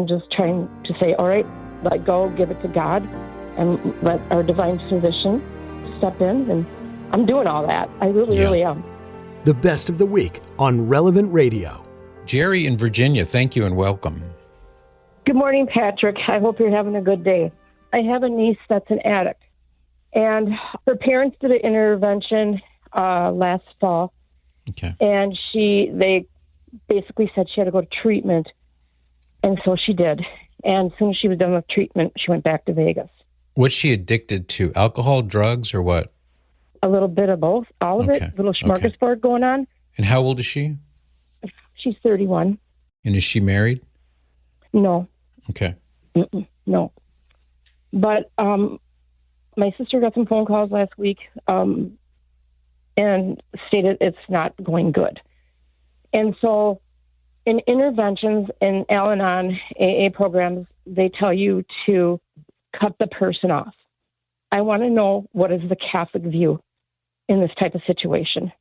I'm just trying to say, all right, let go, give it to God, and let our divine physician step in. And I'm doing all that. I really am. The best of the week on Relevant Radio. Gerri in Virginia, thank you and welcome. Good morning, Patrick. I hope you're having a good day. I have a niece that's an addict, and her parents did an intervention last fall. Okay. And they basically said she had to go to treatment, and so she did. And as soon as she was done with treatment, she went back to Vegas. What's she addicted to? Alcohol, drugs, or what? A little bit of both, all of it. A little smorgasbord going on. And how old is she? She's 31. And is she married? No. Okay. No. But my sister got some phone calls last week and stated it's not going good. And so in interventions in Al-Anon AA programs, they tell you to cut the person off. I want to know, what is the Catholic view in this type of situation?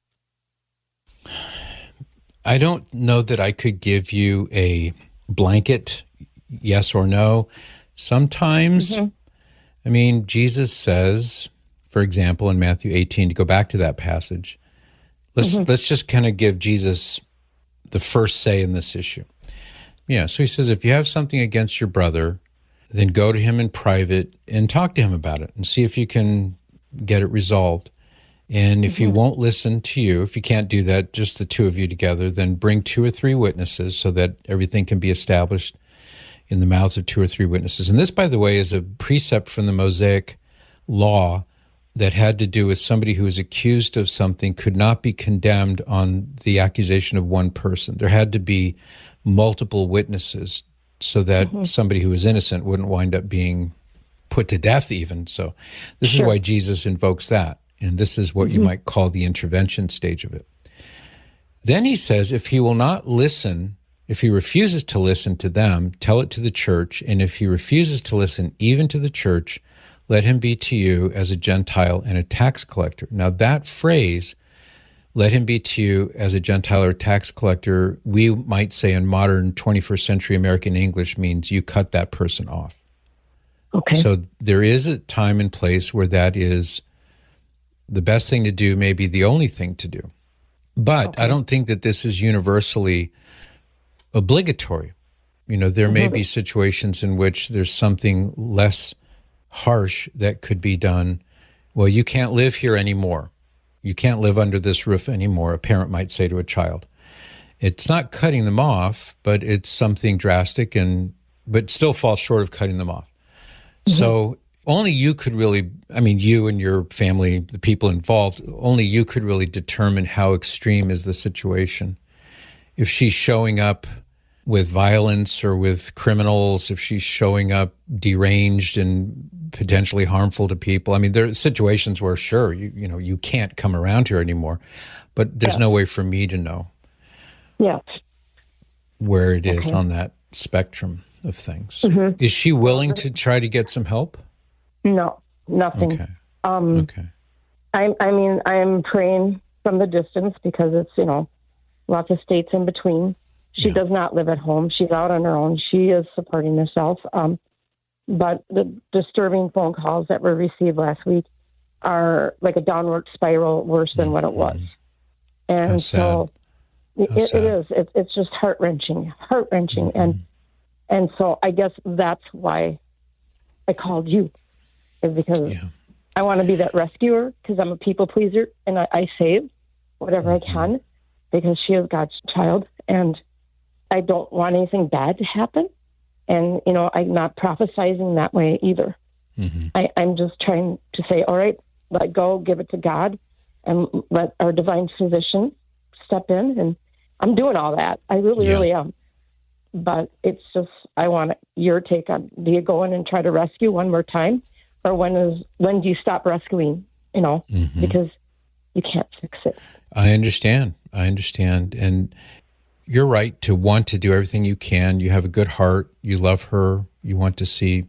I don't know that I could give you a blanket yes or no. Sometimes, I mean, Jesus says, for example, in Matthew 18, to go back to that passage, let's just kind of give Jesus the first say in this issue. Yeah, so he says, if you have something against your brother, then go to him in private and talk to him about it and see if you can get it resolved. And if he won't listen to you, if you can't do that, just the two of you together, then bring 2 or 3 witnesses so that everything can be established in the mouths of 2 or 3 witnesses. And this, by the way, is a precept from the Mosaic law that had to do with somebody who was accused of something could not be condemned on the accusation of one person. There had to be multiple witnesses so that somebody who was innocent wouldn't wind up being put to death even. So this is why Jesus invokes that. And this is what you might call the intervention stage of it. Then he says, if he will not listen, if he refuses to listen to them, tell it to the church. And if he refuses to listen even to the church, let him be to you as a Gentile and a tax collector. Now that phrase, let him be to you as a Gentile or tax collector, we might say in modern 21st century American English means you cut that person off. Okay. So there is a time and place where that is the best thing to do, maybe the only thing to do. But I don't think that this is universally obligatory. You know, there may be situations in which there's something less harsh that could be done. Well, you can't live here anymore. You can't live under this roof anymore, a parent might say to a child. It's not cutting them off, but it's something drastic but still falls short of cutting them off. So only you could really, I mean, you and your family, the people involved, only you could really determine how extreme is the situation. If she's showing up with violence or with criminals, if she's showing up deranged and potentially harmful to people. I mean, there are situations where, sure, you can't come around here anymore, but there's no way for me to know where it is on that spectrum of things. Is she willing to try to get some help? No, nothing. Okay. I mean, I'm praying from the distance because it's, lots of states in between. She does not live at home. She's out on her own. She is supporting herself. But the disturbing phone calls that were received last week are like a downward spiral worse than what it was. And so it is. It's just heart-wrenching. And so I guess that's why I called you, is because I want to be that rescuer, because I'm a people pleaser and I save whatever I can because she is God's child and I don't want anything bad to happen. And, I'm not prophesizing that way either. I'm just trying to say, all right, let go, give it to God, and let our divine physician step in. And I'm doing all that. I really am. But it's just, I want your take on, do you go in and try to rescue one more time? Or when do you stop rescuing, because you can't fix it. I understand. And you're right to want to do everything you can. You have a good heart. You love her. You want to see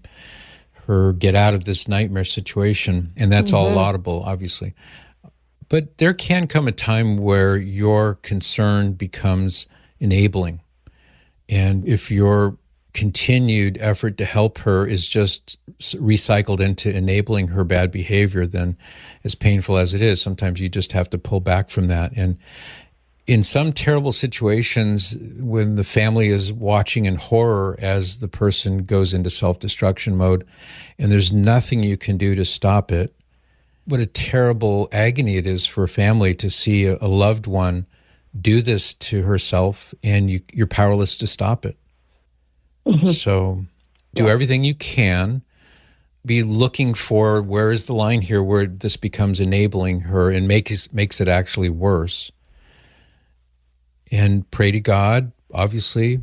her get out of this nightmare situation. And that's all laudable, obviously. But there can come a time where your concern becomes enabling. And if you're continued effort to help her is just recycled into enabling her bad behavior, then as painful as it is, sometimes you just have to pull back from that. And in some terrible situations, when the family is watching in horror as the person goes into self-destruction mode, and there's nothing you can do to stop it, what a terrible agony it is for a family to see a loved one do this to herself, and you're powerless to stop it. Mm-hmm. So do everything you can. Be looking for where is the line here where this becomes enabling her and makes it actually worse. And pray to God, obviously.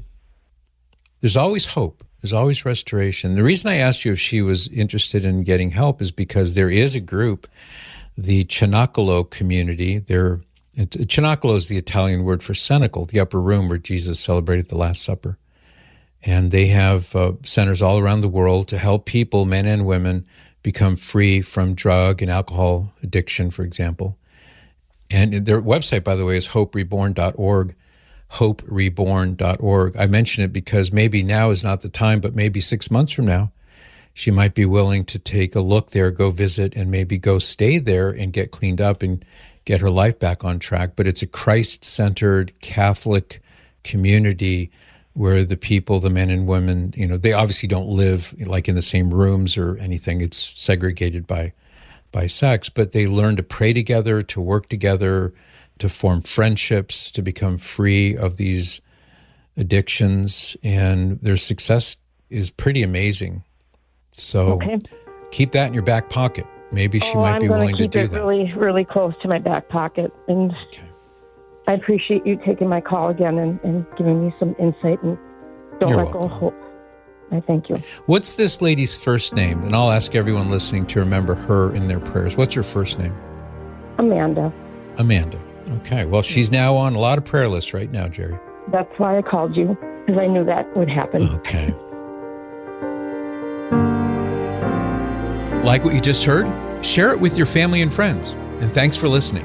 There's always hope. There's always restoration. The reason I asked you if she was interested in getting help is because there is a group, the Cenacolo community. Cenacolo is the Italian word for cenacle, the upper room where Jesus celebrated the Last Supper. And they have centers all around the world to help people, men and women, become free from drug and alcohol addiction, for example. And their website, by the way, is hopereborn.org, hopereborn.org. I mention it because maybe now is not the time, but maybe 6 months from now, she might be willing to take a look there, go visit, and maybe go stay there and get cleaned up and get her life back on track. But it's a Christ-centered Catholic community where the people, the men and women, they obviously don't live like in the same rooms or anything. It's segregated by sex, but they learn to pray together, to work together, to form friendships, to become free of these addictions, and their success is pretty amazing. So keep that in your back pocket. Maybe she might be willing to do that. I'm going to keep it really, really close to my back pocket. And I appreciate you taking my call again and giving me some insight, and don't let go of hope. I thank you. What's this lady's first name? And I'll ask everyone listening to remember her in their prayers. What's her first name? Amanda. Amanda. Okay. Well, she's now on a lot of prayer lists right now, Gerri. That's why I called you, because I knew that would happen. Okay. Like what you just heard? Share it with your family and friends. And thanks for listening.